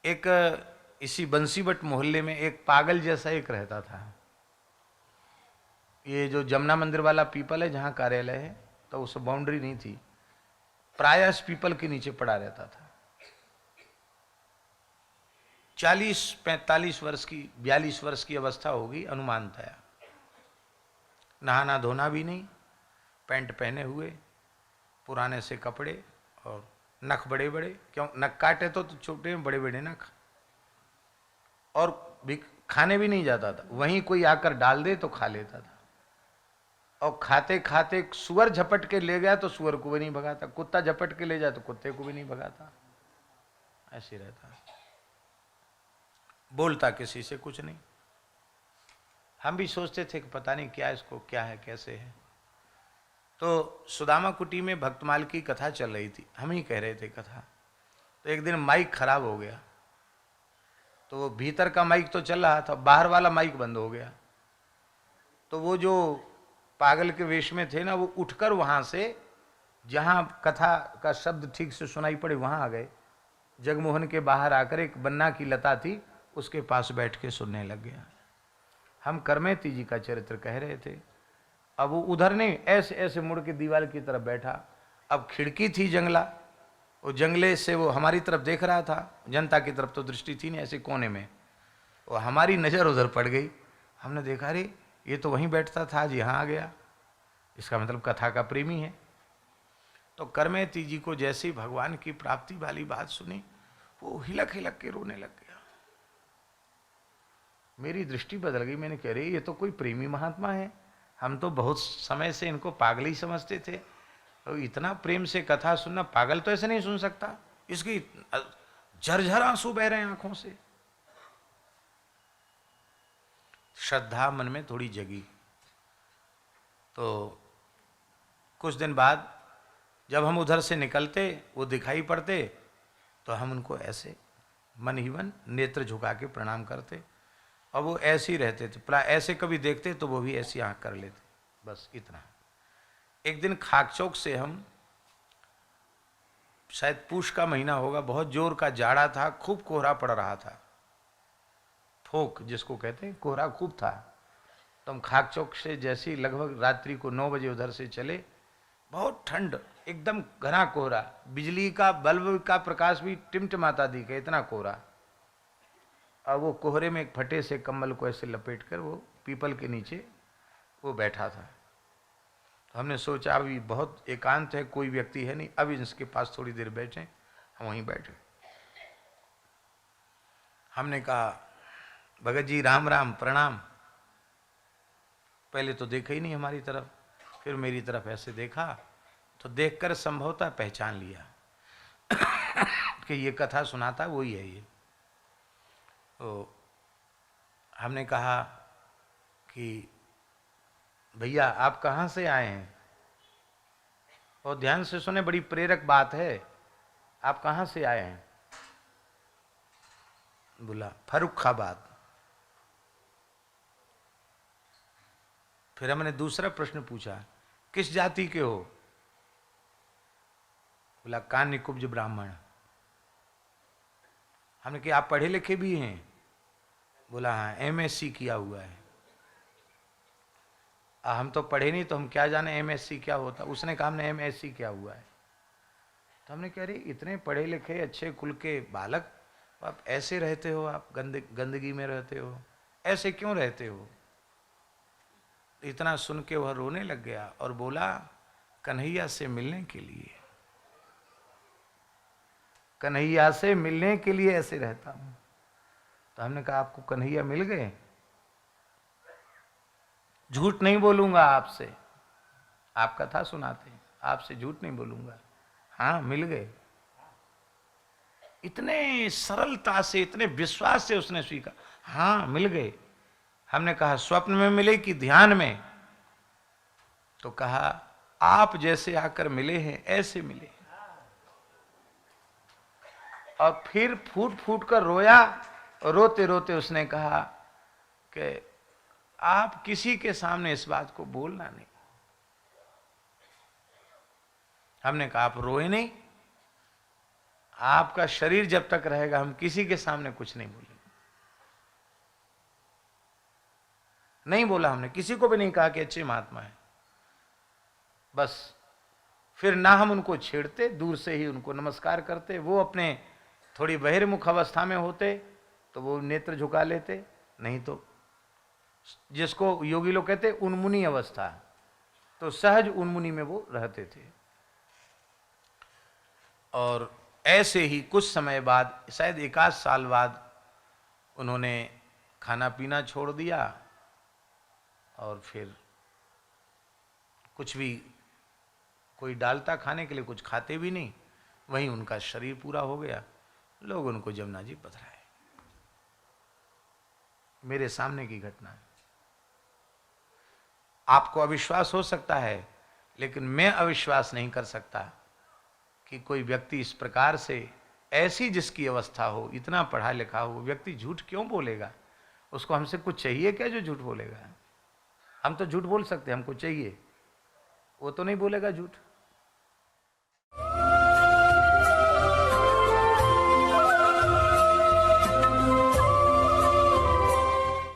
एक इसी बंसीबट मोहल्ले में एक पागल जैसा एक रहता था। ये जो जमुना मंदिर वाला पीपल है जहाँ कार्यालय है, तो उस बाउंड्री नहीं थी, प्रायः इस पीपल के नीचे पड़ा रहता था। 40-45 वर्ष की 42 वर्ष की अवस्था होगी अनुमानतया। नहाना धोना भी नहीं, पैंट पहने हुए, पुराने से कपड़े, और नख बड़े बड़े, क्यों नख काटे तो छोटे बड़े बड़े नख, और भी खाने भी नहीं जाता था, वहीं कोई आकर डाल दे तो खा लेता था। और खाते खाते सुअर झपट के ले गया तो सुअर को भी नहीं भगाता, कुत्ता झपट के ले जाए तो कुत्ते को भी नहीं भगाता, ऐसे रहता। बोलता किसी से कुछ नहीं। हम भी सोचते थे कि पता नहीं क्या इसको, क्या है कैसे है। तो सुदामा कुटी में भक्तमाल की कथा चल रही थी, हम ही कह रहे थे कथा। तो एक दिन माइक खराब हो गया, तो वो भीतर का माइक तो चल रहा था, बाहर वाला माइक बंद हो गया। तो वो जो पागल के वेश में थे ना, वो उठकर वहां से, जहां कथा का शब्द ठीक से सुनाई पड़े वहां आ गए। जगमोहन के बाहर आकर एक बन्ना की लता थी, उसके पास बैठ के सुनने लग गया। हम करमेती जी का चरित्र कह रहे थे। अब वो उधर नहीं, ऐसे ऐसे मुड़ के दीवार की तरफ बैठा। अब खिड़की थी जंगला, वो जंगले से वो हमारी तरफ देख रहा था, जनता की तरफ तो दृष्टि थी नहीं, ऐसे कोने में। वो हमारी नज़र उधर पड़ गई, हमने देखा रे ये तो वहीं बैठता था, आज यहाँ आ गया, इसका मतलब कथा का प्रेमी है। तो करमेती जी को जैसे ही भगवान की प्राप्ति वाली बात सुनी, वो हिलक हिलक के रोने लग गया। मेरी दृष्टि बदल गई, मैंने कह रही ये तो कोई प्रेमी महात्मा है, हम तो बहुत समय से इनको पागल ही समझते थे, तो इतना प्रेम से कथा सुनना, पागल तो ऐसे नहीं सुन सकता, इसकी झरझर आंसू बह रहे हैं आंखों से। श्रद्धा मन में थोड़ी जगी। तो कुछ दिन बाद जब हम उधर से निकलते, वो दिखाई पड़ते, तो हम उनको ऐसे मन ही मन नेत्र झुका के प्रणाम करते, और वो ऐसे ही रहते थे। ऐसे कभी देखते तो वो भी ऐसी आंख कर लेते, बस इतना। एक दिन खाकचौक से हम, शायद पूष का महीना होगा, बहुत जोर का जाड़ा था, खूब कोहरा पड़ रहा था, फोक जिसको कहते हैं, कोहरा खूब था। तो हम खाकचौक से जैसे ही लगभग रात्रि को 9 बजे उधर से चले, बहुत ठंड, एकदम घना कोहरा, बिजली का बल्ब का प्रकाश भी टिमटिमाता दिखे, इतना कोहरा। और वो कोहरे में एक फटे से कम्बल को ऐसे लपेटकर वो पीपल के नीचे वो बैठा था। तो हमने सोचा अभी बहुत एकांत है, कोई व्यक्ति है नहीं, अब इसके पास थोड़ी देर बैठे। हम वहीं बैठे। हमने कहा भगत जी राम राम, प्रणाम। पहले तो देखा ही नहीं हमारी तरफ, फिर मेरी तरफ ऐसे देखा, तो देखकर संभवतः पहचान लिया कि ये कथा सुनाता वही है ये। तो हमने कहा कि भैया आप कहाँ से आए हैं, और ध्यान से सुने, बड़ी प्रेरक बात है, आप कहाँ से आए हैं। बोला फर्रुखाबाद। फिर हमने दूसरा प्रश्न पूछा, किस जाति के हो। बोला कान्य कुब्ज ब्राह्मण। हमने कहा आप पढ़े लिखे भी हैं। बोला हाँ, एमएससी किया हुआ है। हम तो पढ़े नहीं, तो हम क्या जाने एमएससी क्या होता। उसने कहा हमने एमएससी किया हुआ है। तो हमने कह रही इतने पढ़े लिखे अच्छे कुल के बालक, आप ऐसे रहते हो, आप गंदगी में रहते हो, ऐसे क्यों रहते हो। इतना सुन के वह रोने लग गया और बोला कन्हैया से मिलने के लिए, कन्हैया से मिलने के लिए ऐसे रहता हूं। तो हमने कहा आपको कन्हैया मिल गए। झूठ नहीं बोलूंगा आपसे, आप कथा सुनाते हैं, आपसे झूठ नहीं बोलूंगा, हाँ मिल गए। इतने सरलता से, इतने विश्वास से उसने स्वीकार, हाँ मिल गए। हमने कहा स्वप्न में मिले कि ध्यान में। तो कहा आप जैसे आकर मिले हैं ऐसे मिले। और फिर फूट फूट कर रोया, और रोते रोते उसने कहा कि आप किसी के सामने इस बात को बोलना नहीं। हमने कहा आप रोए नहीं। आपका शरीर जब तक रहेगा हम किसी के सामने कुछ नहीं बोलेंगे। नहीं बोला हमने, किसी को भी नहीं कहा कि अच्छे महात्मा है। बस फिर ना हम उनको छेड़ते, दूर से ही उनको नमस्कार करते। वो अपने थोड़ी बहिर्मुख अवस्था में होते तो वो नेत्र झुका लेते, नहीं तो जिसको योगी लोग कहते उन्मुनी अवस्था, तो सहज उन्मुनी में वो रहते थे। और ऐसे ही कुछ समय बाद, शायद 1 साल बाद, उन्होंने खाना पीना छोड़ दिया और फिर कुछ भी कोई डालता खाने के लिए, कुछ खाते भी नहीं, वहीं उनका शरीर पूरा हो गया। लोग उनको जमुना जी पधराए। मेरे सामने की घटना है। आपको अविश्वास हो सकता है, लेकिन मैं अविश्वास नहीं कर सकता कि कोई व्यक्ति इस प्रकार से, ऐसी जिसकी अवस्था हो, इतना पढ़ा लिखा हो, व्यक्ति झूठ क्यों बोलेगा? उसको हमसे कुछ चाहिए क्या जो झूठ बोलेगा? हम तो झूठ बोल सकते हैं, हमको चाहिए, वो तो नहीं बोलेगा झूठ।